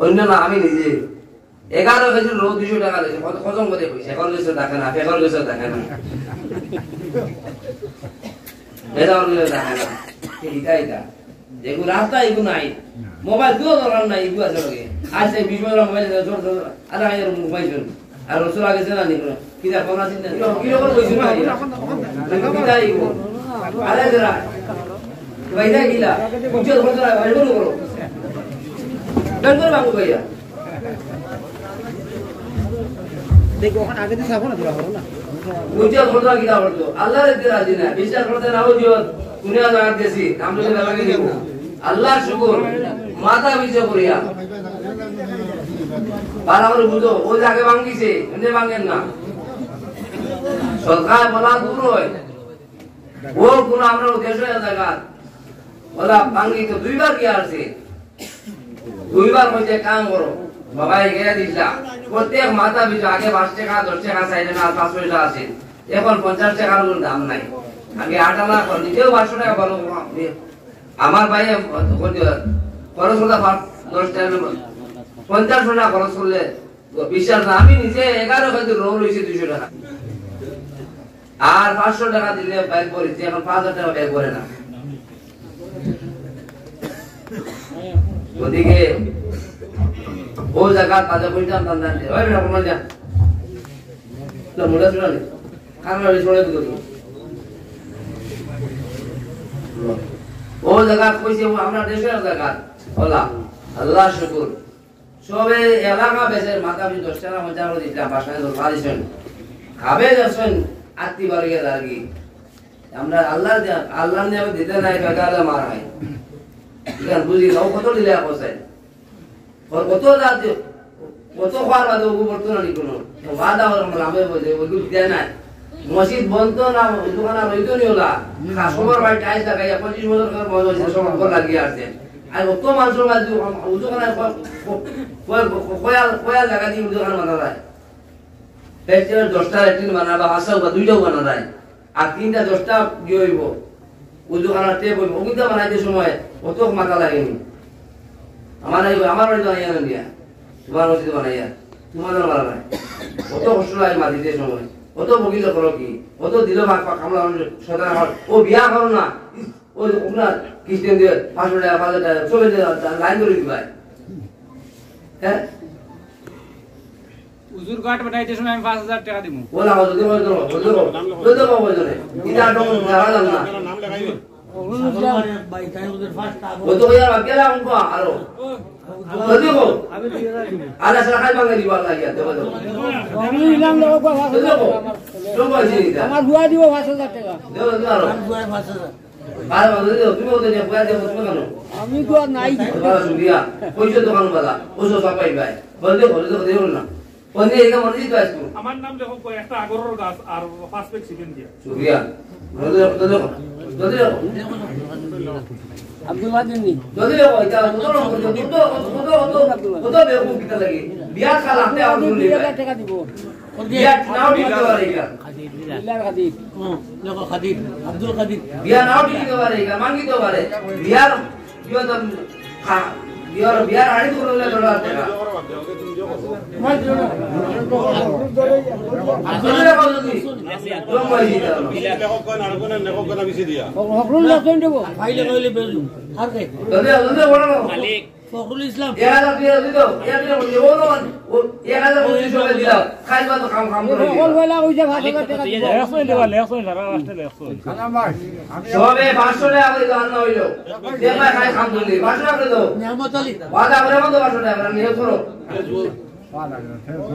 অন্য না আমি নিজে 11 কেজি রোজ 200 টাকা দিয়েছে কত খতম করে পয়সা এখন কিছু দেখে না ফেকর কিছু দেখে না বেদার কিছু দেখে না এইটা দেখুন রাস্তা এগু নাই মোবাইল দিও দরকার নাই এগু আছে লগে আজ এই 20 মিনিট মোবাইল জোর জোর আধা হাজার মোবাইল আর রসুল আগে জানা নি কি দা কোন আছে না কি রকম কইছ না কিটা এগু আরে জরা ভাইদা গিলা বুঝো ধরা ভাই করো বাবু ভাইয়া দেখো ওখানে আগে দিয়ে সাবো না তোরা হলো না বুঝো ধরা গিলা হলো আল্লাহর দিতে রাজি না বিশ্বাস করতে নাও দিও দুনিয়া জায়গা দেছি আমরা যে লাগে দিব আল্লাহর শুকর মাথা বিজয় করিয়া বারবার বুঝো ও জায়গা ভাঙিছে এনে ভাঙেন না সরকার বলা দূর হয় ও কোন আমরা দেশের জায়গা বলা ভাঙি তো দুইবার কি আছে দুইবার কইতে কাম করো বাবাই গিয়ে দিলা প্রত্যেক মাথা বিজয় আগে 5 টাকা 10 টাকা চাইলে না 5 পয়সা আছে এখন 50 টাকার কোনো দাম নাই আগে 8 আনা করে নিজেও 500 টাকা ভালো আমার ভাই খরচ হলো 10 টাকা 50 টাকা খরচ করলে বিশ্বাস না আমি নিজে 11 কেজি রোল হইছে 200 টাকা আর 500 টাকা দিলে বাইক করেছি এখন 5000 টাকা বাইক করে না ওদিকে ও জায়গা তাজা কইতাম দান দে ওই রকম না যা তো মোড়া চলে কামরা চলে দিও ও জায়গা কইছে আমরা দেশের জায়গা বলা আল্লাহ শুকর সবে এলাকা বেশে মাথা বি 10 টাকা মজা করে দিলাম বাসায় তো পারিছেন খাবে যাচ্ছেন আত্মি বাড়িয়ে দাঁড়ি আমরা আল্লাহ নিয়ে দিতে নাই বেকারে মার হয় ইকান বুঝি নাও কত দিলে আপসাই কত দাঁত কত খাওয়ার বাদে ওগু বর্তন আনি কোনো ওয়াদা হল আমি বলে ওগু দেয় নাই মসজিদ বন্ধ না দোকান রইতো নি ওলা সবার বাড়ি টাইস লাগাইয়া 25 বছর করে মজা হয়েছে সবার ঘর লাগিয়ে আসছে আর কত মানুষের মাঝে দোকানে কয়া জায়গা দিয়ে দোকান বানা যায় ফেস্টিভ্যাল 10টা ল্যাট্রিন বানাবা 5টা বা 2টাও বানা যায় আর 3টা 10টা গিয়ে হইব ওই দোকানের টেপ হইব ওগুলো বানাইতে সময় অত মাথা লাগেনি আমার বাড়ি বানাইয়া না দিয়া তোমার মসজিদ বানাইয়া তোমাদের মারা নাই অত কষ্ট লাগে মাটিতে সময় অত বগিল করো কি অত দিল কামলা সদান ও বিয়া করো না ও আপনার খ্রিস্টান দিয়ে 500 টাকা 5,000 টাকা সবে লাইন করে দিবাই হ্যাঁ উজুর কাট বানাইতে সময় আমি 5000 টাকা দিমু ওলা যদি বলতো বলতো এটা ডং জানা না নাম লাগাইবে ভাই তাই ওদের ফার্স্ট ও তো ইয়ার বাকিলা উনকো আরো যদি কো আমি আলা সারা খাই বাঙালি বাংলা ইয়া দেব আমি ইলাম লোক আমার বুয়া দিব 5000 টাকা দেব আরো বুয়া 5000 আর বলে দিও তুমি ওদের যে বুয়া দেব তুমি কেন আমি তো আর নাই বাবা সুরিয়া কইছো দোকান বালা ওসো সবাই ভাই বলে দেব না কোনে একা মনে দিতে আসছো আমার নাম লেখো একটা আগরের গাছ আর ফার্স্ট পেক সিজন দিয়া সুরিয়া যদি আব্দুল ওয়াজিন নি যদি এটা কত বেকুব কিটা লাগে বিয়া খাল আপনি আর শুনলে 2000 টাকা দিব বিয়া নাও দিতে পারে এটা ইল্লার খাদির লোক খাদির আব্দুল খাদির বিয়া নাও দিতে পারে এটা মাঙ্গিতে পারে বিয়ার বিয়া তো বিয়ার আড়ি করলে ডলার টাকা আসলে কত দিই জম্মাই দিতে হবে লেখক কোন আর কোন লেখক কোন বেশি দিয়া ফখরুল লাসন দেব ফাইলে কইলে বেজু আর কে যদি বড় মালিক ফখরুল ইসলাম 1000 দিয়ে দিতো 1000 দিয়ে বলো 1000 দিয়ে দিলাম খাইবা তো কাম করে সকল বেলা কইছে 5000 টাকা দিব 100 দেওয়া 100 সারা আসলে 100 সবে 500 টাকা করে দান না হইলো দেবাই খাই কাম করলি 500 টাকা দাও নিয়ামত আলী ওয়াদা করে মত 500 টাকা নিয়ে করো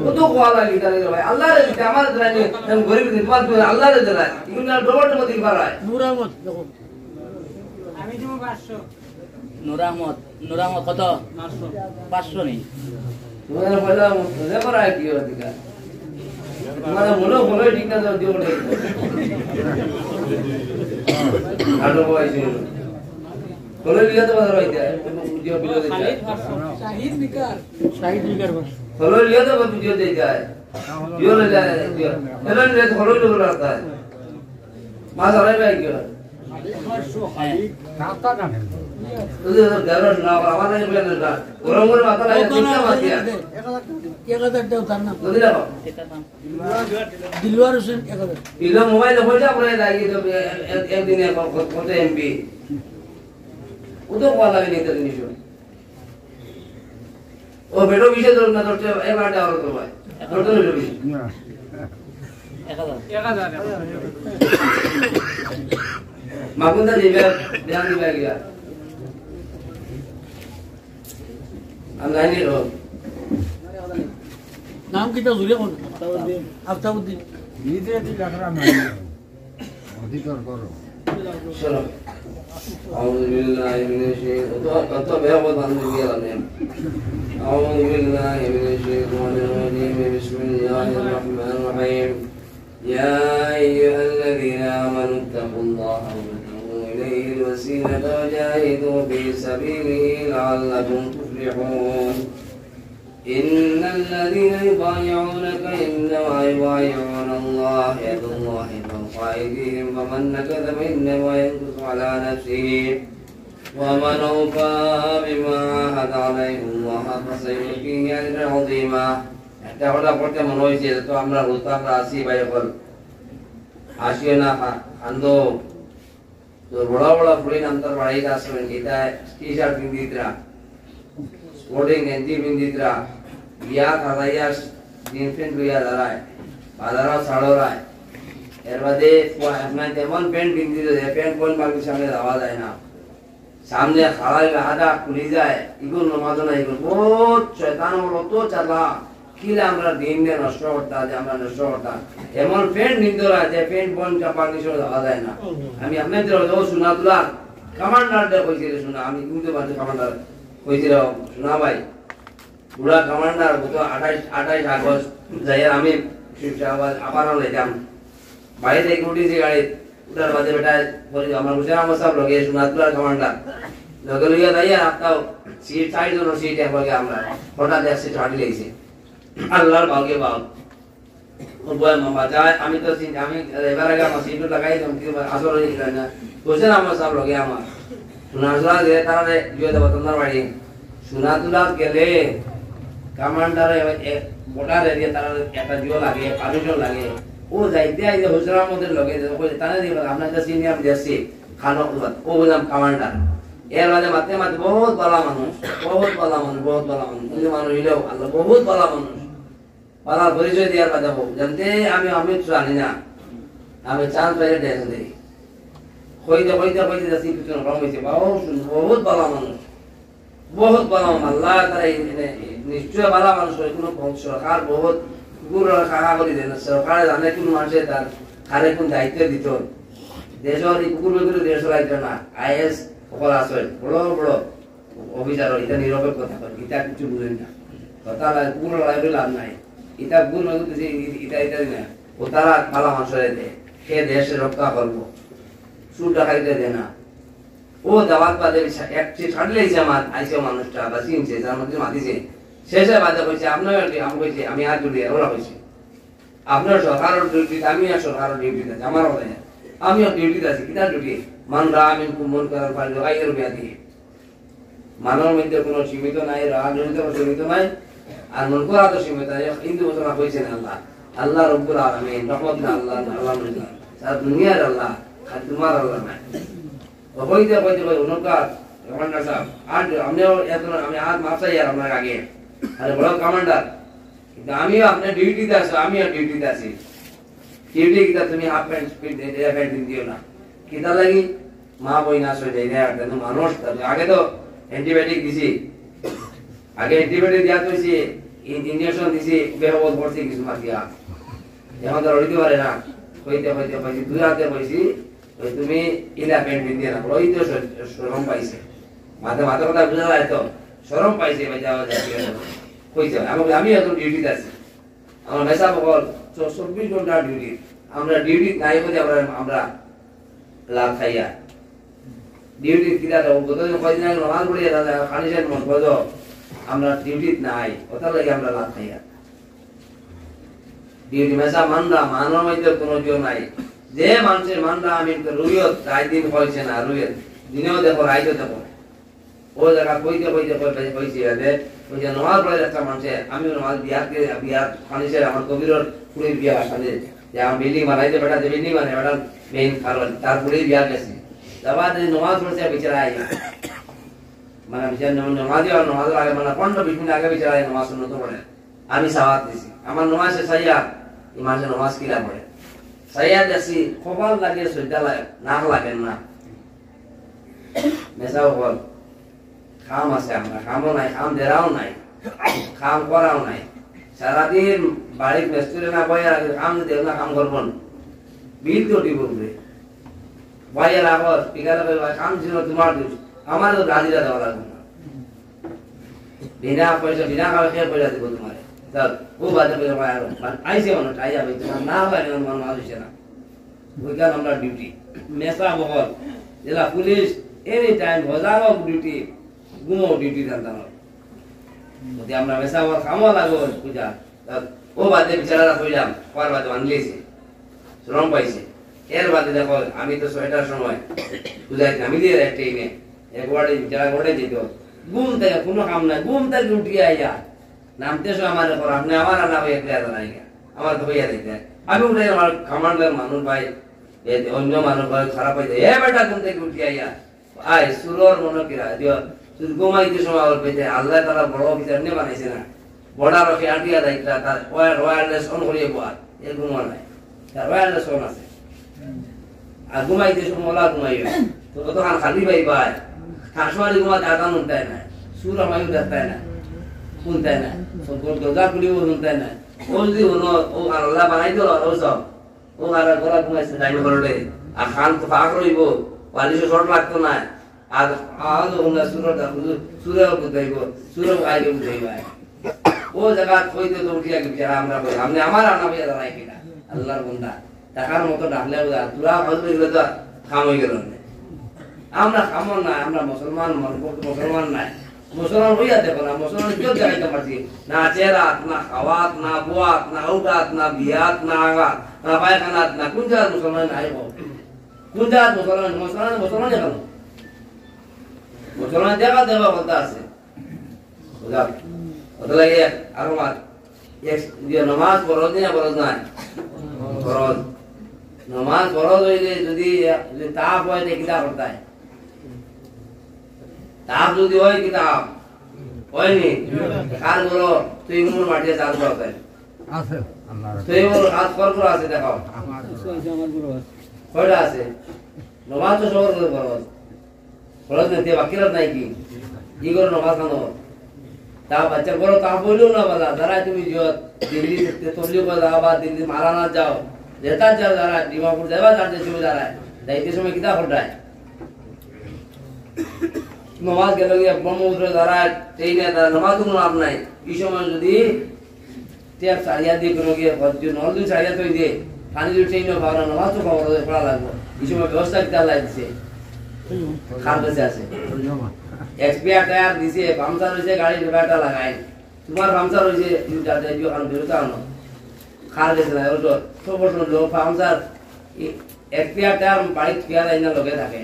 কত কোয়ালা লিটারে ভাই আল্লাহর দিতে আমার জানি আমি গরিব দিন পাঁচ আল্লাহর দিলা ইগুন ডবল ডবল দিন পারায় নূর আহমদ দেখো আমি দিব 500 নূর আহমদ কত 500 নেই তোমার পয়সা মনে করায় কি হবে দিকা তোমার মনে ঠিক না দিও না আলো বয়সে বলে লিয়া তো বাজার হইতে ভিডিও ভিডিও দেখতে শাহিদ বিকার বস হলো লিয়া তো ভিডিও দেখতে যায় ভিডিও ले जाए चलो ले तो हलो लोग रहता है मां सारे भाई क्यों রাস্তা জানেন যদি দেড়শ না আমার লাগে বলেন না গরম করে মাথা লাগে দিতে মাতিয়া 1000 টাকা তার নাম বুঝলি না দিলওয়ার হোসেন 1000 ইলো মোবাইল হইছে পরে দাঁড়িয়ে তো একদিনে কত এমপি ও তো বলা লাগে নিতে জিনিস ও বেটো বিষয় ধর না ধর এবার দেওয়ার তো ভাই ধর তো নিবি 1000 মাগুন্দা দিবে ধ্যান দিবে গিয়া আল্লাহ নি রো নাম কি তো জুড়ে কোন আফতাবউদ্দিন নিজে দি লাখরা না অধিকার করো চলো আউযু বিল্লাহি মিনাশ শাইতানির কত বেয়াবদ বান্ধব গিয়া নেম আউযু বিল্লাহি মিনাশ শাইতানির রাজিম বিসমিল্লাহির রহমানির রহিম ইয়া আইয়ুহাল্লাযীনা আমানু তাকুল্লাহা ওয়া তাবু ইলাইহিল ওয়াসিলাতা ওয়া জাহিদু ফি সাবিলিহি লাআল্লাকুম তুফলিহুন إن الذين يبايعونك إنما يبايعون الله يد الله فوق أيديهم ومن نكث فإنما ينكث على نفسه ومن أوفى بما عاهد عليه الله فسيؤتيه أجرا عظيما একটা কথা পড়তে মনে হয়েছে তো আমরা রুস্তামরা আসি ভাই বল আসিও না আন্দো তো বড় বড় ফুড়ি নামতার বাড়িতে আসবেন এটা টি শার্ট পিন্দিতরা স্পোর্টিং গেঞ্জি পিন্দিতরা বিয়া খাদাইয়া জিন্স প্যান্ট লইয়া দাঁড়ায় বাজারও ছাড়োরায় এর বাদে আপনার তেমন প্যান্ট পিন্দিত প্যান্ট কোন বাড়ির সামনে যাওয়া যায় না সামনে খাড়াই হাদা খুলি যায় এগুলো নমাজ না এগুলো বহুত শয়তান হলো তো চালা কিলে আমরা দিন দিয়ে নষ্ট করতাম যে আমরা নষ্ট করতাম এমন প্যান্ট নিন্দরা যে প্যান্ট বোন চাপা কিছু যাওয়া যায় না আমি আপনাদের শোনা তোলা কমান্ডারদের কইছিল শোনা আমি কিন্তু বাজে কমান্ডার কইছিল শোনা ভাই বুড়া কমান্ডার গত 28 আগস্ট যাই আমি আবার লেতাম বাইরে থেকে উঠেছি গাড়ি উঠার বাদে বেটা আমার হুসেন আহমদ সাহেব লগে শোনা তোলার কমান্ডার লগে লইয়া যাইয়া আপনার সিট 60 জন সিট একবারে আমরা হঠাৎ এক সিট হাঁটি লেগেছে আল্লাহর ভাগ্যে বাপ বয় মামা যায় আমি তো আমি এবার আগে আমার সিট লাগাই দিলাম কি আসলে না হুসেন আহমদ সাহেব লগে আমার শোনা যে তারা দিয়ে দেবো তোমার বাড়ি সোনাতুলা গেলে কমান্ডারে বর্ডার এরিয়া তারা একটা জিও লাগে পারমিশন লাগে ও যাইতে আইতে হুজুর আহমদের লগে তারা দিবে আপনাদের সিনিয়র দেশি খানো ও বললাম কমান্ডার এর মাঝে মাতে মাতে বহুত ভালো মানুষ মানুষ হইলেও আল্লাহ বহুত ভালো মানুষ ভালো পরিচয় দেওয়ার কথা জানতে আমি জানি না আমি চান্স পাইলে ডেস দেই কইতে যাচ্ছি পিছনে রং হয়েছে বহুত ভালো মানুষ আল্লাহ তারা নিশ্চয় ভালো মানুষ কোনো সরকার বহুত কুকুর খাওয়া করে দেন সরকারে জানে কোন মানুষে তার খারে কোন দায়িত্ব দিত দেশের এই কুকুর বেগুলো দেশ রাইতো না আইএস সকল আছে বড় বড় অফিসার এটা নিরপেক্ষ কথা করে এটা কিছু বুঝেন না কথা কুকুর লাইবে লাভ নাই এটা কুকুর বেগুলো এটা না ও তারা ভালো মানুষের দেয় সে দেশে রক্ষা করবো সুর ডাকাইতে দেয় না ও দাওয়াত বাদে এক ছাড়লেইছে আমার আইসে মানুষটা বা চিনছে যার মধ্যে মাতিছে শেষে বাদে কইছে আপনার আমি কইছি আমি আর জুড়ি ওরা কইছে আপনার সরকারের ডিউটি আমি আর সরকারের ডিউটি আছে আমার কথা আমিও ডিউটিতে আছি কিনা ডিউটি মান রামিন কুমন করার পারলে আইয়ের ব্যাধি মানবের মধ্যে কোনো সীমিত নাই রাজনীতি সীমিত নাই আর মন করা তো সীমিত নাই হিন্দু মুসলমান কইছেন আল্লাহ রব্বুল আলামিন রহমতুল্লাহ আল্লাহ সারা দুনিয়ার আল্লাহ আর তোমার আল্লাহ নাই কইতে অনুকার কমান্ডার সাহেব আর আমি আজ মাফ চাই আর আপনার আগে আরে বড় কমান্ডার কিন্তু আমিও আপনার ডিউটিতে আছি আমিও ডিউটিতে আছি ডিউটি কিতা তুমি হাফ প্যান্ট প্যান্ট দিও না কিতা লাগি মা বই না সই যাই না মানুষ আগে তো অ্যান্টিবায়োটিক দিছি আগে অ্যান্টিবায়োটিক দিয়া কইছি ইনজেকশন দিছি বেহবল করছি কিছু মাতিয়া এখন তো রইতে পারে না কইতে কইছি দুই হাতে কইছি তুমি ইলা প্যান্ট দিয়ে না ওই তো শরম পাইছে মাথা কথা বুঝা যায় তো শরম পাইছে কইছে আমি এখন ডিউটিতে আছি আমার মেসা বল 24 ঘন্টা ডিউটি আমরা ডিউটি নাই বলে আমরা লাভ খাইয়া ডিউটি কিরা তো গতদিন কয়দিন আগে নামাজ পড়িয়া দাদা খানিসের মন বলো আমরা ডিউটি নাই ওটা লাগে আমরা লাভ খাইয়া ডিউটি মেসা মানরা মানর মধ্যে কোনো কেউ নাই যে মানুষের মানরা আমি রুইয়ত রায় দিন হয়েছে না রুইয়ত দিনেও দেখো রাইতেও দেখো ও জায়গা কইতে কইছে যে ওই যে নমাজ পড়ে একটা মানুষে আমি নমাজ বিয়ার ফানিসে আমার কবিরর পুরো বিয়া আসলে যে আমি বিল্ডিং বানাইতে বেটা যে বিল্ডিং বানাই বেটা মেইন কারণ তারপরে বিয়া গেছি তারপর যে নমাজ পড়ছে বিচারা আই মানে বিচার নমাজ আগে মানে 15-20 মিনিট আগে বিচারা নমাজ শুনতে পড়ে আমি সাওয়াত দিছি আমার নমাজে সাইয়া ইমামে নমাজ কিলা পড়ে সাইয়া দেখছি কপাল লাগে সজ্জা লাগে নাক লাগে না মেসাও বল খাম আছে আমরা খামও নাই খাম দেরাও নাই খাম করাও নাই সারাদিন বাড়ির মেস্তুরে না বয়ে খাম দেও না কাম করবো বিল তো দিব বয়ে রাখো বিকালে কাম ছিল তোমার দোষ আমার তো গালিরা দেওয়া লাগবে না বিনা পয়সা বিনা খাওয়া খেয়ে পয়সা দিব তোমার ও বাজে পয়সা আইসে মানুষ আইয়া ভাই তোমার না হয় মানুষ আসে না ওইখান আমরা ডিউটি মেসা বহল জেলা পুলিশ এনি টাইম হজারো ডিউটি গুমো ডিউটি জানতাম যদি আমরা মেসা বহল কামও লাগো পূজা ও বাদে বিচারা কইলাম পর বাদে আনলেছে শ্রম পাইছে এর বাদে দেখো আমি তো 6টার সময় পূজায় নামি দিয়ে ট্রেনে একবারে যারা ঘরে যেত ঘুম থেকে কোনো কাম নাই ঘুম থেকে উঠি আইয়া নামতে সো আমার পর আপনি আমার না ভাই একলা দাঁড়াই আমার তো ভাইয়া দিতে আমি উঠে আমার কমান্ডার মানুষ ভাই অন্য মানুষ ভাই খারাপ হয়ে যায় এ বেটা ঘুম থেকে উঠি আইয়া আয় সুরর মনে কিরা দিও শুধু ঘুমাইতে সময় ওর পেতে আল্লাহ তাআলা বড় অফিসার নিয়ে বানাইছে না বড় রকে আটিয়া দাইতা তার ওয়্যারলেস অন করিয়ে বল এর ঘুমা নাই তার ওয়্যারলেস অন আছে আর ঘুমাইতে সময় ওলা ঘুমাইবে তো তখন খালি ভাই ভাই কাশমারি ঘুমাতে আদান উঠতায় না সুর আমায় উঠতায় না শুনতায় না সব দরজা খুলিও শুনতায় না ও যদি ও আল্লাহ বানাই দিল ও সব ও আর গলা ঘুমাইছে ডাইন ঘরে আর খান তো ফাঁক রইব পালিশে শর্ট লাগতো না আর আজ ওনা সুরে বুঝাইব সুরে আইলে বুঝাইব ও জায়গা কইতে তো উঠিয়া গেছে আমরা আপনি আমার আনা ভাইয়া দাঁড়াই কিনা আল্লাহর বন্দা টাকার মতো ডাকলে তুরা হজবে গেলে তো খাম হয়ে গেল আমরা খামন না আমরা মুসলমান মুসলমান নাই মুসলমান হইয়া দেখো না মুসলমান কেউ দেখাইতে পারছি না চেরাত না খাওয়াত না বুয়াত না উঠাত না বিয়াত না আগাত না পায়খানাত না কোন জায়গায় মুসলমান নাই কোন জায়গায় মুসলমান দেখানো মুসলমান দেখা দেবা বলতে আছে বুঝা ওটা লাগে আর আমার নমাজ ফরজ না ফরজ নাই ফরজ নমাজ ফরজ হইলে যদি তাপ হয় কিতা করতে হয় তাপ যদি হয় কিতাব হয়নি কার বলো তুই উমর মাটিয়ে চাল করতে আছে আল্লাহর তুই উমর হাত কর আছে দেখাও কয়টা আছে নমাজ তো সবার করে ফরজ নিতে বাকিরা নাই কি করে নমাজ খানো তা বাচ্চা বড় তা বললেও না বলা যারা তুমি দিল্লি তবলিগ যাও বা দিল্লি মারানা যাও যেটা যাও যারা ডিমাপুর যাবা যাতে তুমি দাঁড়ায় দায়িত্ব সময় কিতা ঘটায় নমাজ গেল গিয়ে ব্রহ্মপুত্র দাঁড়ায় ট্রেনে নমাজ কোনো লাভ নাই এই সময় যদি ট্যাপ সারিয়া দিয়ে কোনো গিয়ে নল দুই সারিয়া তৈরি দিয়ে পানি যদি ট্রেনে পাওয়া নমাজ তো খবর পড়া লাগবে এই সময় ব্যবস্থা কিতা লাগছে খার বেঁচে আছে এক্সপিয়ার টায়ার দিছে পামচার হয়েছে গাড়ির ব্যাটা লাগায় তোমার পামচার হয়েছে যাতে কারণ বেরোতে আনো খার বেঁচে না ওটা সবর লোক পামচার এক্সপিয়ার টায়ার বাড়ির ফিয়ার আইনা লগে থাকে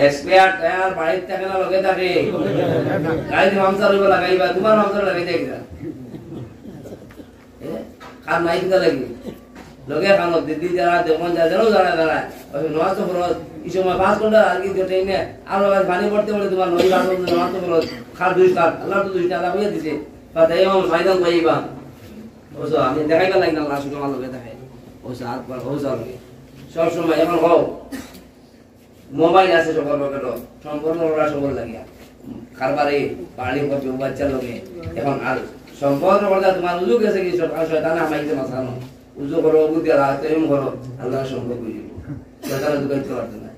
এক্সপায়ার টায়ার বাড়ির থেকে না লগে থাকে গাড়িতে পামচার হইব লাগাইবা তোমার পামচার লাগাই দেয় কিনা খান নাই কিনা লাগি লগে খানো দিদি যারা দেখুন যারা দাঁড়ায় নমাজ তো ফরজ এই সময় 5 ঘন্টা আগে ট্রেনে আর পানি পড়তে পড়ে তোমার নই নমাজ তো ফরজ খার 2 কাপ আল্লাহ তো 2 টাকা হইয়া দিছে তাই আমি ফায়দা পাইবা ওসো আমি দেখাইবা লাগি না আল্লাহ সুবহানাহু লগে দেখাই ওসো হাত পা ওসো সব সময় এখন হও মোবাইল আছে সবার পকেটে সম্পূর্ণ ওরা সবল লাগিয়া কারবারে পানি করতে বাচ্চা লগে এখন আর সম্পূর্ণ কথা তোমার উজু গেছে কি সব শয়তান আমাইতে মাসানো উজু করো বুদ্ধি আর তেম করো আল্লাহ সম্পর্ক কইব শয়তান দুগাইতে পারতে না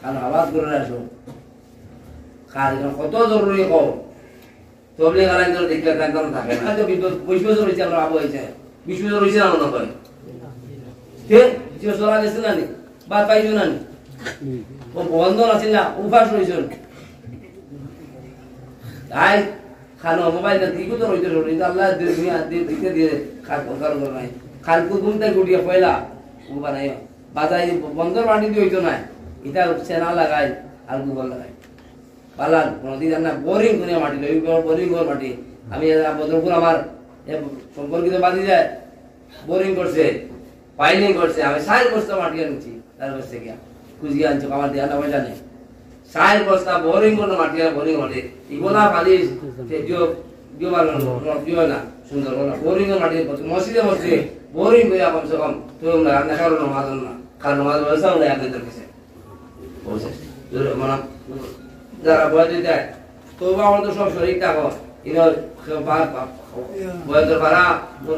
কারণ আওয়াজ করে আসো কারণ কত জরুরি কও তবলি গালান ধরে দেখলে একদম থাকে না তো বিপদ বৈশ্ব হইছে আমরা আবো হইছে বিশ্ব হইছে না মনে হয় ঠিক যে সরা গেছে না নি বা পাইছো না ও বন্ধন আছে না উপাস রইছন তাই খানো মোবাইল দিকু তো রইতে রই আল্লাহ দুনিয়া দিতে দিয়ে খার কর নাই খার কো গুমতে গুডিয়া পয়লা ও বানাই বাজাই বন্ধর বাড়ি দি হইতো না এটা সেনা লাগাই আর গোবর লাগাই পালান কোনদিন না বোরিং করে মাটি লই বোরিং করে মাটি আমি বদরপুর আমার সম্পর্কিত বাদি যায় বোরিং করছে পাইলিং করছে আমি সাইল বস্তা মাটি আনছি তার কাছ থেকে খুঁজি আনছি আমার দেয়া না পয়সা নেই সাইল বস্তা বোরিং করে মাটি আর বোরিং মাটি ইগোলা পালিশ দিও না সুন্দর বোরিং করে মাটি মসজিদে বসে বোরিং করে কমসে কম তুমি না কারণ নামাজ না কারণ নামাজ বলছে আমরা আপনাদের কাছে বলছে মানে যারা বয় দিতে তো আমার তো সব শরীর থাকো ইনর বয়সের ভাড়া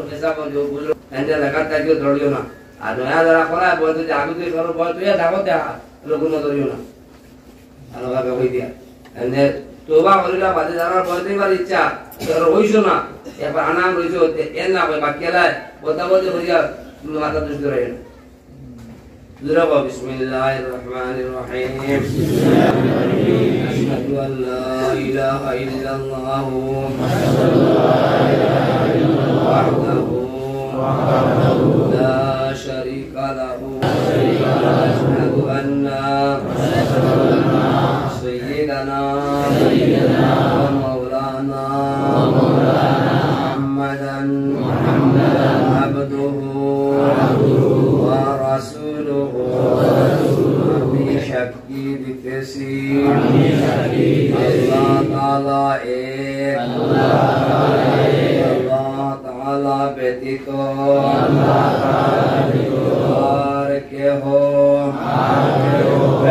পেশা বুঝলো এনে লেখার থাকিও ধরিও না আর নয়া যারা করা বয় দিতে আগে তুই সরো বয় তুই থাকো দেখা লোকুন ধরিও না আলোভাবে হই দিয়া এনে তোবা করিলা বাদে যারা বয় দিবার ইচ্ছা তোর হইছো না এবার আনাম রইছো এর না হয় বাকি এলাই বলতে বলতে হইয়া মাথা দুষ ধরে بسم الله الرحمن الرحيم أشهد أن لا إله إلا الله وحده لا شريك له أشهد أن سيدنا ومولانا محمدا عبده ورسوله بشكي بكثير الله تعالى الله تعالى ব্যতীত আর কেহ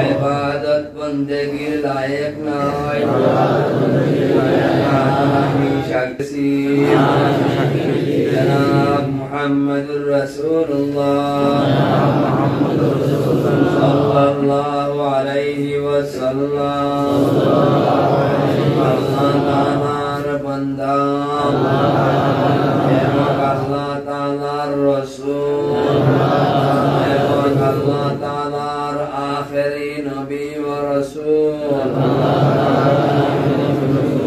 ইবাদত বন্দেগীর লায়েক নয় আমি সাক্ষী জনাব মুহাম্মদুর রাসূলুল্লাহ সাল্লাল্লাহু আলাইহি ওয়াসাল্লাম আল্লাহ তাআলার বান্দা এবং আল্লাহ তাআলার রাসূল এবং আল্লাহ তাআলার আখেরি নবী ওয়া রাসূল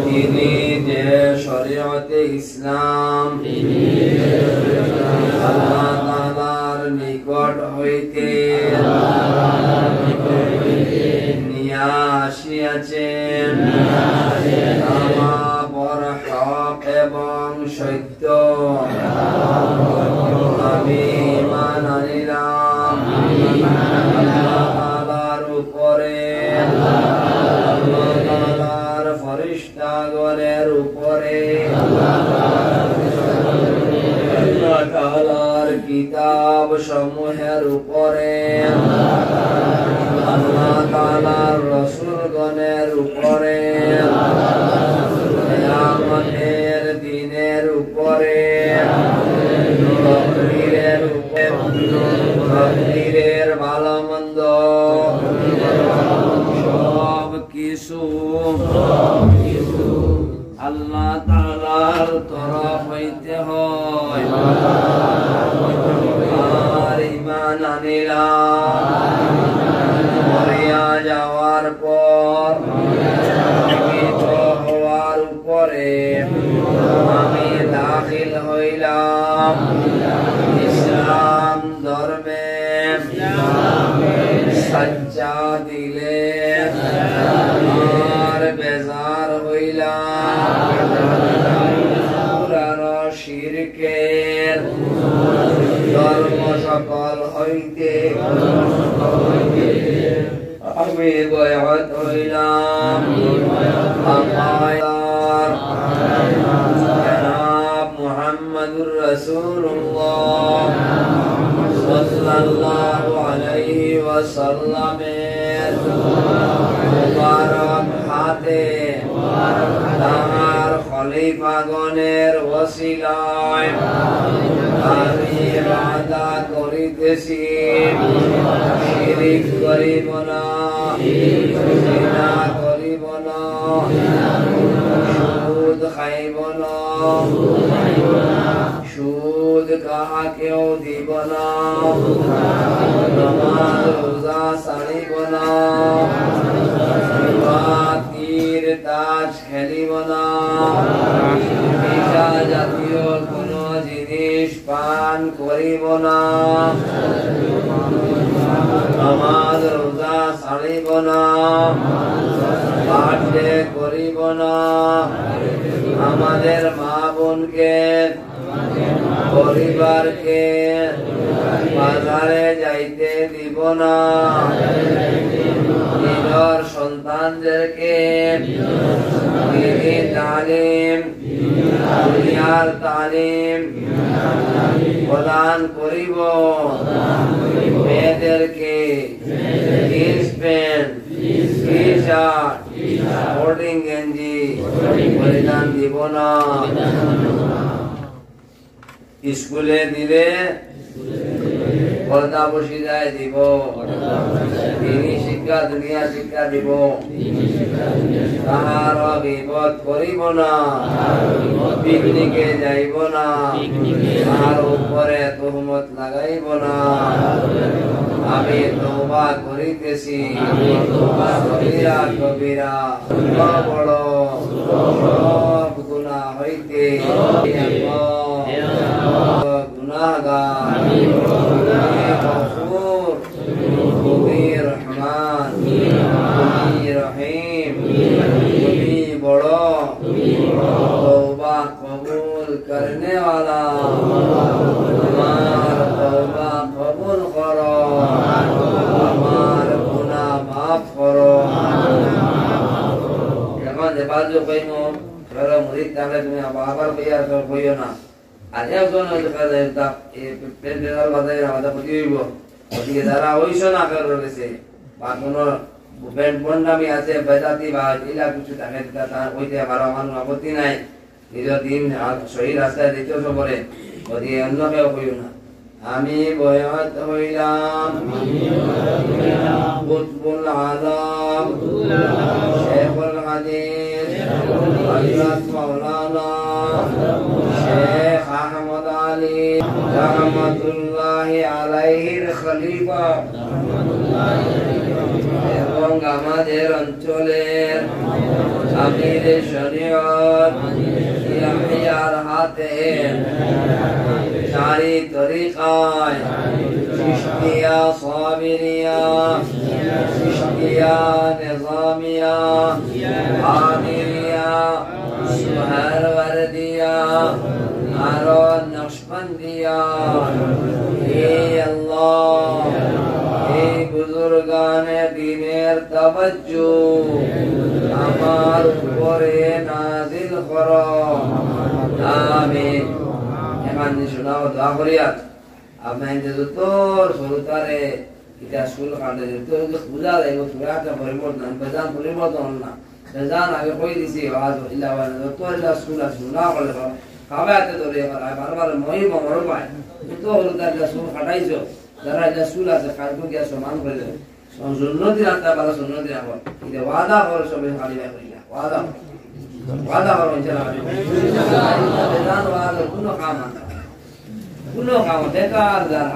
তিনি যে শরীয়তে ইসলাম আল্লাহ তাআলার নিকট হইতে নিয়ে আসিয়াছেন আমার হক এবং সত্য আমি ঈমান আনিলাম আল্লাহ তাআলার উপরে আল্লাহ তাআলার ফেরেশতাগণের উপরে আল্লাহ তাআলার কিতাব সমূহের উপরে আল্লাহ তাআলার রাসূলগণের উপরে কিয়ামতের দিনের উপরে তকদীরের ভালো মন্দ সব কিছু আল্লাহ তাআলার তরফ হইতে হয় আর ঈমান আনিলাম মরিয়া যাওয়ার পর জীবিত হওয়ার উপরে আমি দাখিল হইলাম ইসলাম ধর্মে সচ্চা দিলে আর বেজার হইলাম পুরানো শিরকের ধর্ম সকল হইতে আমি বয়াত হইলাম জনাব মুহাম্মদুর রাসূলুল্লাহ সাল্লাল্লাহু আলাইহি ওয়াসাল্লামের মুবারক হাতে তার খলিফাগণের ওসিলায় আমি ওয়াদা করিতেছি শিরিক করিব না জিনা করিব না সুদ খাইব না সুদ কাহাকেও দিব না নামাজ রোজা ছাড়িব না তীর তাজ খেলিব না নেশা জাতীয় কোনো জিনিস পান করিব না নামাজ রোজা ছাড়িব না, বার্থডে করিব না, আমাদের মা বোনকে পরিবারকে বাজারে যাইতে দিব না, নিজের সন্তানদেরকে দ্বীনি তালিম দুনিয়ার তালিম প্রদান করিব, মেয়েদেরকে jeans pant T shirt sporting গেঞ্জি পরিধান দিব না, স্কুলে দিলে পর্দা বসিদায় দিব, দিনী শিক্ষা দুনিয়া শিক্ষা দিব, তাহার বিপদ করিব না, পিকনিকে যাইব না, তাহার উপরে তহমত লাগাইব না, আমি তওবা করিতেছি, কবিরা কবিরা বড় সব গুনাহ হইতে গুনাহগার, গফুর, তুমি রহমান, তুমি রহিম, তুমি বড় তওবা কবুল করনে वाला, আমার তওবা কবুল করো, আমার গুনাহ মাফ করো। এখন যে বাজু কইমো ধরো মুরিদ তাহলে তুমি আবার কইও না, আর একজন পেন্ডেল বাজারে আমাদের প্রতি হইব, ওদিকে যারা ওইসব না রয়েছে বা কোনো বন্ডামি আছে বেদাতি বা ইলা কিছু থাকে ওইতে আবার আমার আপত্তি নাই, নিজের দিন শহীদ রাস্তায় দিতেও সবরে ওদিকে অন্য কেউ হইও না। আমি বয়াত হইলাম কুতুবুল আযম শেখুল হাদিস হযরত মাওলানা শেখ আহমদ আলী রহমাতুল্লাহি আলাইহির খলিফা এবং আমাদের অঞ্চলের আমির শরীয়ত ইয়াহিয়ার হাতে জারি তরিকায় চিশতিয়া সাবিরিয়া চিশতিয়া নিজামিয়া আমিরিয়া সুহরওয়ারদিয়া আর নকশবন্দিয়া, হে আল্লাহ এই বুজুর্গানে দ্বীনের তাওয়াজ্জু আমার উপরে নাযিল করো, আমিন। এখন শোনাও দোয়া করিয়া আপনার যে যত সরকারে এটা স্কুল কাটে তো পূজা লাগবে, পুরাটা পরিবর্তন বেজান পরিবর্তন না, বেজান আগে কই দিছি আওয়াজ ইল্লা যত ইল্লা স্কুল আছে না করলে খাবাতে ধরে বারবার মই মর পায় তো হলো তার স্কুল কাটাইছো, যারা এটা স্কুল আছে কাটবো গিয়া সমান করে দেবে, সুন্নতি রাখতে পারো সুন্নতি রাখো, এটা ওয়াদা করো সবাই খালি বাই করি না, ওয়াদা ওয়াদা করো ইনশাআল্লাহ, বেজান ওয়াদা কোনো কাম না, কোনো কাম বেকার যার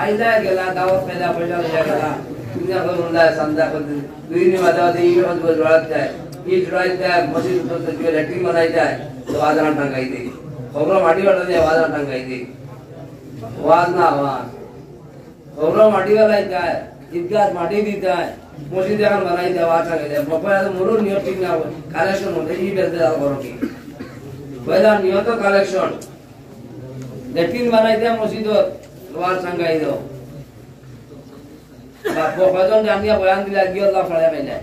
আইলা গেলা দাওয়াত পেলা পয়সা লইয়া গেলা দুনিয়া করুনলা সন্ধ্যা করে দুই দিন বাদে বাদে এই রোজ জোড়াত যায়, এই জোড়াত যায় মসজিদ তো যে লেট্রিন বানাই যায় তো আধা ঘন্টা টাঙ্গাই দেই, খবর মাটি বাটা দিয়ে আধা ঘন্টা টাঙ্গাই দেই, ওয়াজ না ওয়াজ খবর মাটি বানাই যায়, ঈদগাহ মাটি দিতে যায়, মসজিদ এখন বানাই যায় ওয়াজ টাঙ্গাই যায়, বাবা মোরও নিয়ত ঠিক না কালেকশন হতে এই বেঁচে যাও করো কি পয়লা নিয়ত কালেকশন লেট্রিন বানাই দেয় মসজিদ ওয়াজ টাঙ্গাই দাও, কজন জানিয়া বয়ান দিলে গিয়ে আল্লাহ ফলে পাইলে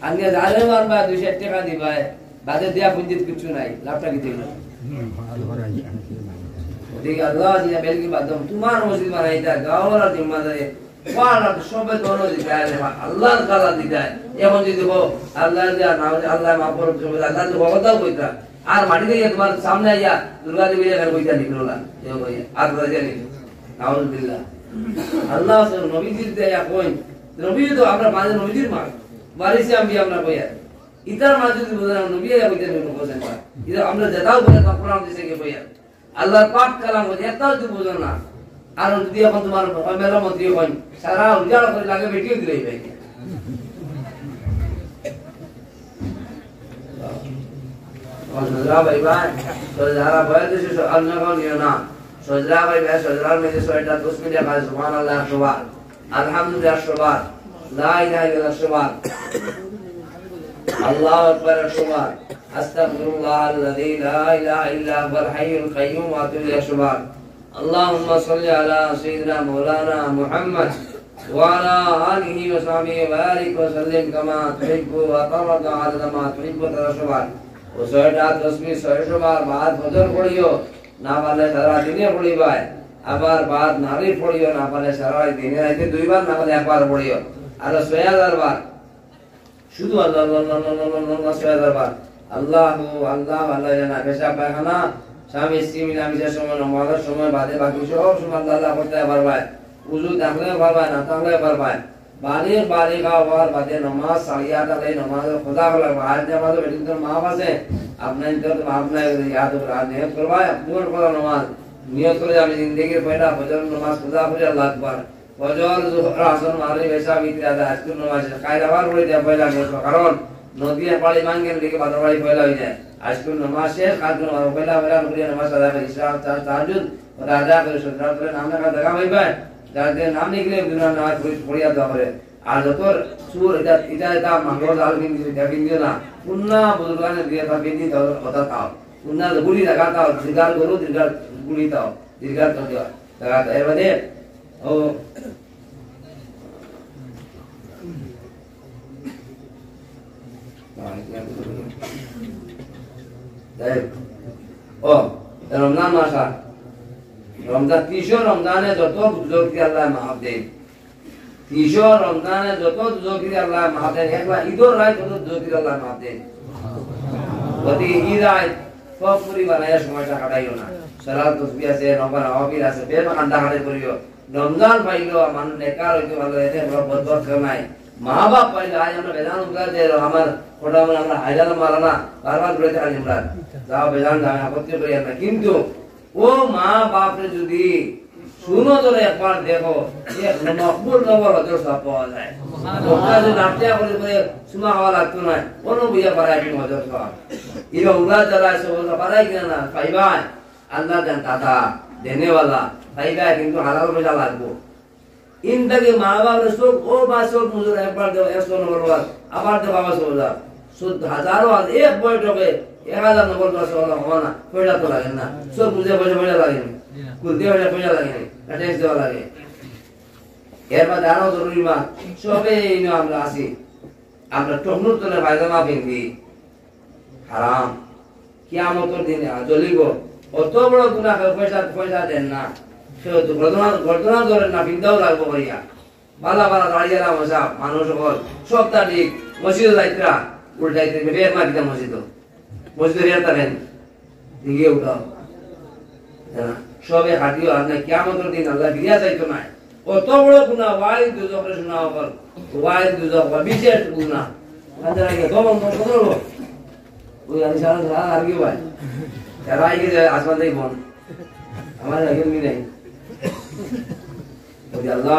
আনিয়া জানে মারবা 200 টাকা দিবা বাদে দিয়া পুঞ্জিত কিছু নাই, লাভটা কি দিল ওদিকে আল্লাহ দিয়া বেলকি বাদম তোমার মসজিদ বানাইতা গাওয়ার জিম্মাদারি ওয়ালা সবে দোনো দিতায় আল্লাহর কালা দিতায়, এখন যদি বো আল্লাহ দিয়া নাম আল্লাহ মাফ করো সবে আল্লাহ তো বাবাও কইতা আর মাটি দিয়ে তোমার সামনে আইয়া দুর্গা দেবী এর কইতা নিকলোলা এ কইয়া আর রাজা নি নাউজুবিল্লাহ আল্লাহ নবীজির দেয়া কই নবী তো আমরা মাঝে নবীজির মা বারিসে আমি আমরা কইয়া ইতার মাঝে যদি বুঝানো নবী এর কইতা নবী কোসেন পা ইদা আমরা যেটাও বলে তা কোরআন দিছে কি কইয়া আল্লাহর পাক কালাম কই এটাও যদি বুঝো না আর যদি এখন তোমার মেলা মন্ত্রী কই সারা উজাড় করে লাগে বেটিও দিলেই ভাই সজরা ভাই ভাই সজরা ভাই দেশে অন্য কোন নিও না সজরা ভাই ভাই সজরার মধ্যে 6টা 10 মিনিট কাজ সুবহানাল্লাহ সুবহান আলহামদুলিল্লাহ সবার, লা ইলাহা ইল্লাল্লাহ সবার, আল্লাহু আকবার সবার, আস্তাগফিরুল্লাহাল্লাযী লা ইলাহা ইল্লা হুয়াল হাইয়ুল কাইয়্যুম ওয়া আতুবু ইলাইহি সবার। আল্লাহুম্মা সাল্লি আলা সাইয়্যিদিনা মাওলানা মুহাম্মদ ওয়া আলা আলিহি ওয়া সাহবিহি ওয়া বারিক ওয়া সাল্লিম কামা তুহিব্বু ওয়া তারদা আদা মা তুহিব্বু সবার। ও ছয়টা তসবিহ 600 বার বাদ ফজর পড়িও, না পারলে সারা দিনে পড়িবাই। আবার বাদ নারী পড়িও, না পারলে সারা দিনে রাতে দুইবার, না পারলে একবার পড়িও। আর 6000 বার শুধু আল্লাহ আল্লাহ আল্লাহ আল্লাহ 6000 বার। আল্লাহু আল্লাহ আল্লাহ জানা পেশাব পায়খানা স্বামী স্ত্রী মিলামিশার সময়, নামাজের সময় বাদে বাকি সব সময় আল্লাহ আল্লাহ করতে পারবাই। উযু থাকলেও পারবাই, না থাকলেও পারবাই। বালিগ হওয়ার বাদে নামাজ সারিয়া তাহলে নামাজের খোদা হলো আজ নামাজ বেদিন তো মাপ আছে, আপনার তো আপনার ইয়াদ নিয়ত করবাই, পুরো করা নামাজ নিয়ত করে আমি জিন্দেগির পয়লা ফজর নামাজ খোদা করে আল্লাহ আকবার। ফজর যোহর আসর মাগরিব এশা বিতরা আজকের নামাজ কায়দাবার করে দেয়া পয়লা নিয়ত, কারণ নদীর পানি ভাঙেন দিকে বাদরবাড়ি পয়লা হয়ে যায়। আজকের নামাজ শেষ, কালকে পয়লা করে নামাজ আদা করে ইশরাক তাহাজ্জুদ ওটা আদা করে সুতরাং করে নামে দেখা হইবে, যার দিন নাম নিকলে দুনিয়ার নামাজ পড়িয়া দেওয়া করে। আর যত সুর এটা মাগর আল বিন্দি বিন্দিও না, পুন্না বুজুর্গানে দিয়ে তা বিন্দি কথা তাও, পুন্না গুলি দেখা তাও, দীর্ঘার গরু দীর্ঘার গুলি তাও, দীর্ঘার তো দেখা তাও। এর বাদে ও রমজান মাস, রমজান 30 রমজানে যত দুজক দিয়ে আল্লাহ মাফ দেন, 30 রমজানে যত দুজক দিয়ে আল্লাহ মাফ দেন, একলা ঈদের রাত যত দুজক দিয়ে আল্লাহ মাফ দেন। প্রতি ঈদ আয় সব পরিবারে সময়টা কাটাইও না, সালাত তসবিহ আছে, নফল নওয়াফিল আছে, বেবা কান্দা কাটাই করিও। রমজান পাইলো মানুষ নেকার হইতে ভালো, এতে কোনো বদবত নাই। মা বাপ পাইলে আজ আমরা বেজান উদ্গার যে আমার ওটা আমরা হাইজাল মারা না, বারবার ঘুরে থাকি আমরা যাও বেজান যাবে, আপত্তি করি না। কিন্তু ও মা বাপরে যদি শুনো ধরে একবার দেখো, মকবুল নগর হজর সব পাওয়া যায়। ওটা যদি নাট্যা করে করে শোনা হওয়া লাগতো না, কোনো বুঝে পারায় কি হজর সব এরা উড়া যারা আছে ওরা পারায় কিনা না পাইবাই। আল্লাহ দেন দাদা দেনেওয়ালা পাইবাই, কিন্তু হালাল পয়সা লাগবো। ইনটাকে মা বাবার সব ও বা সব মুজুর একবার দেবো 100 নম্বর বার, আবার দেবো বাবা 100,000 শুদ্ধ হাজারো এক বৈঠকে 1000 নম্বর দশ হওয়া না, পয়সা তো লাগে না। সব বুঝে পয়সা লাগে না, কুলতে পয়সা লাগে না, ট্যাক্স দেওয়া লাগে। এর বাদে আরো জরুরি মা সবে আমরা আসি, আমরা টকনুর তলে পায়জামা পিন্ধি হারাম, কিয়ামতের দিনে জ্বলিব। অত বড় গুনাহ পয়সা দেন না, সেহেতু ঘটনা ধরেন না, পিন্ধাও লাগবো করিয়া। বালা বালা দাঁড়িয়ে মশা মানুষ সকল সপ্তাহ ঠিক মসজিদে যাইতরা উল্টাইতে বের মারিতাম মসজিদে রেয়ার থাকেন দিকে উঠাও সবে হাঁটিও। আর না কিয়ামতের দিন আল্লাহ ফিরিয়া যাইতো না। অত বড় গুণা ওয়াই দুজকের শোনা হল, ওয়াই দুজক বিশেষ গুণা ওই আমি সারা সারা আর কি ভাই তারা আগে আসমান থেকে বন আমার আগে নেই। আল্লাহ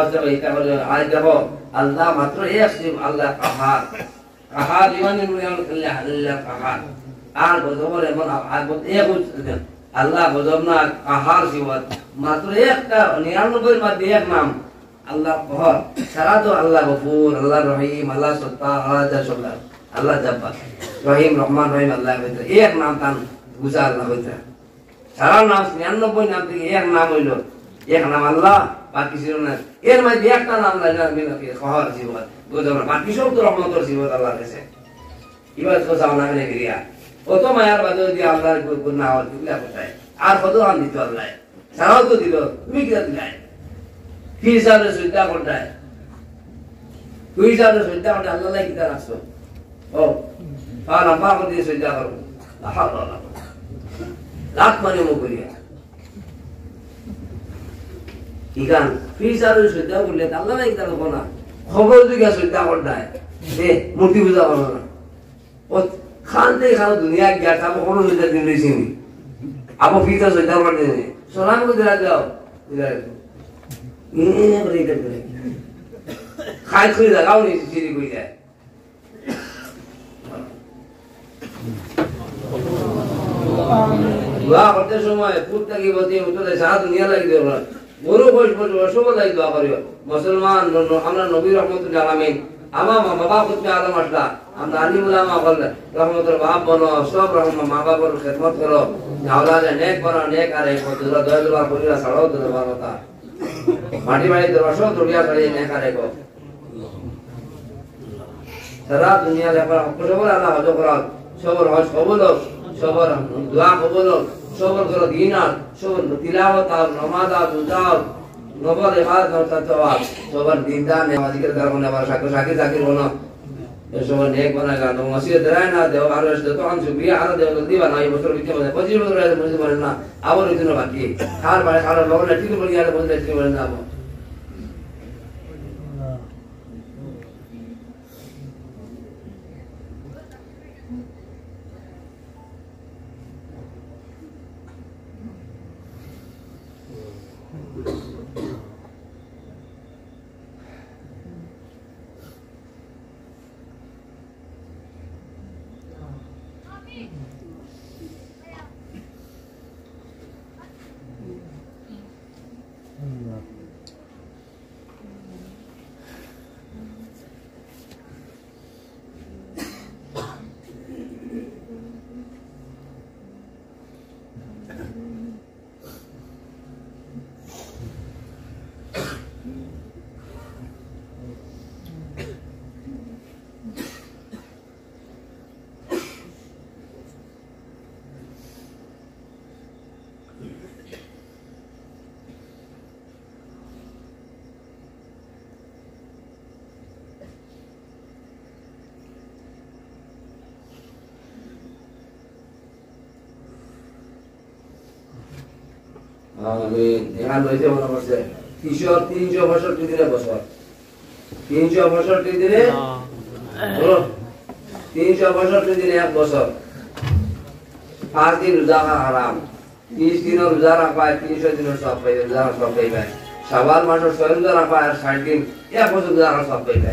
আজ দেখো আল্লাহ মাত্র আল্লাহ কাহার কাহার কাহার আর গজবের এমন আল্লাহ গজব না কাহার জীবন মাত্র একটা 99 মধ্যে এক নাম আল্লাহ কহর, সারা তো আল্লাহ গফুর, আল্লাহ রহিম, আল্লাহ সত্তার, আল্লাহ জাসল্লাহ, আল্লাহ জব্বার, রহিম রহমান রহিম আল্লাহ হইতে এক নাম তান বুঝা আল্লাহ হইতে। সারা নাম 99 নাম থেকে এক নাম হইল, এক নাম আল্লাহ, বাকি ছিল না। এর মধ্যে একটা নাম কহর জীবন গজব, বাকি সব তো রহমতের জীবন আল্লাহ কাছে। এবার তো যাও না মেনে গিয়া কত মায়ার বাদে যদি আল্লাহ না হওয়ার দিলা কোথায় আর কত হান দিত আল্লাহ, সারাও তো দিল, তুমি কি দিলাই কি হিসাবে শ্রদ্ধা করতায়, তুই হিসাবে শ্রদ্ধা করতে আল্লাহ কিতা রাখছো। ও লম্বা করে দিয়ে শ্রদ্ধা করবো লাখ মানে মুখ করিয়া ইগান তুই হিসাবে শ্রদ্ধা করলে আল্লাহ কিতা করবো না। খবর তুই শ্রদ্ধা করতায় মূর্তি পূজা করবো না। খানতে খানো দুনিয়া গিয়া খাবো কোনো শ্রদ্ধা দিন রয়েছিনি আবো ফিতা শ্রদ্ধা করতে সোনাম করে দিলা যাও খাই খুঁজে দেখাও নি চিড়ি কই যায়। দোয়া করতে সময় ফুট থাকি বসে উঠলে সারা দুনিয়া লাগি দেব গরু বৈশ সবাই দোয়া করিও মুসলমান আমরা নবী রহমতুল্লাহ আলামিন আমার মা বাবা কুতবে আলম আসলা আমরা আলিমুল্লাহ মা বললে রহমতুল বাপ বলো সব রহম মা বাবার খেদমত করো আওলাদে নেক করো নেক আরে কতরা দয়া দোয়া করিরা ছাড়াও তো দোয়া কথা মাটি বাড়ি দোয়া সব দড়িয়া করে নেক আরে কো সারা দুনিয়া লেখা সবর আল্লাহ হজ করা সবর হজ কবুল হোক সবর দোয়া কবুল হোক সবর করো দিন আর সবর তিলাওয়াত আর নামাজ আর রোজা নবর ইবাদত করতে সবার দিনদার নামাজিকের কারণে আমার সাকি জাকির হলো সবার নেক বানাগা তো মসজিদ দেয় না দেও আর তো আন শুকরিয়া আর দেও জলদি বানাই বছর ভিতরে মানে 25 বছর আগে মসজিদ বানাই না আবার এই জন্য বাকি আর বারে আর লগনে ঠিক বলি আর বলতে ঠিক বলেন না এখান রয়েছে মনে করছে কিশোর 365 দিনে বছর 365 দিনে 365 দিনে এক বছর 5 দিন রোজা হারাম 30 দিন রোজা রাখা 300 দিনের সব পাই রোজা সব পাইবে শাবাল মাসের 6 রোজা রাখা আর 60 দিন এক বছর রোজা সব পাইবে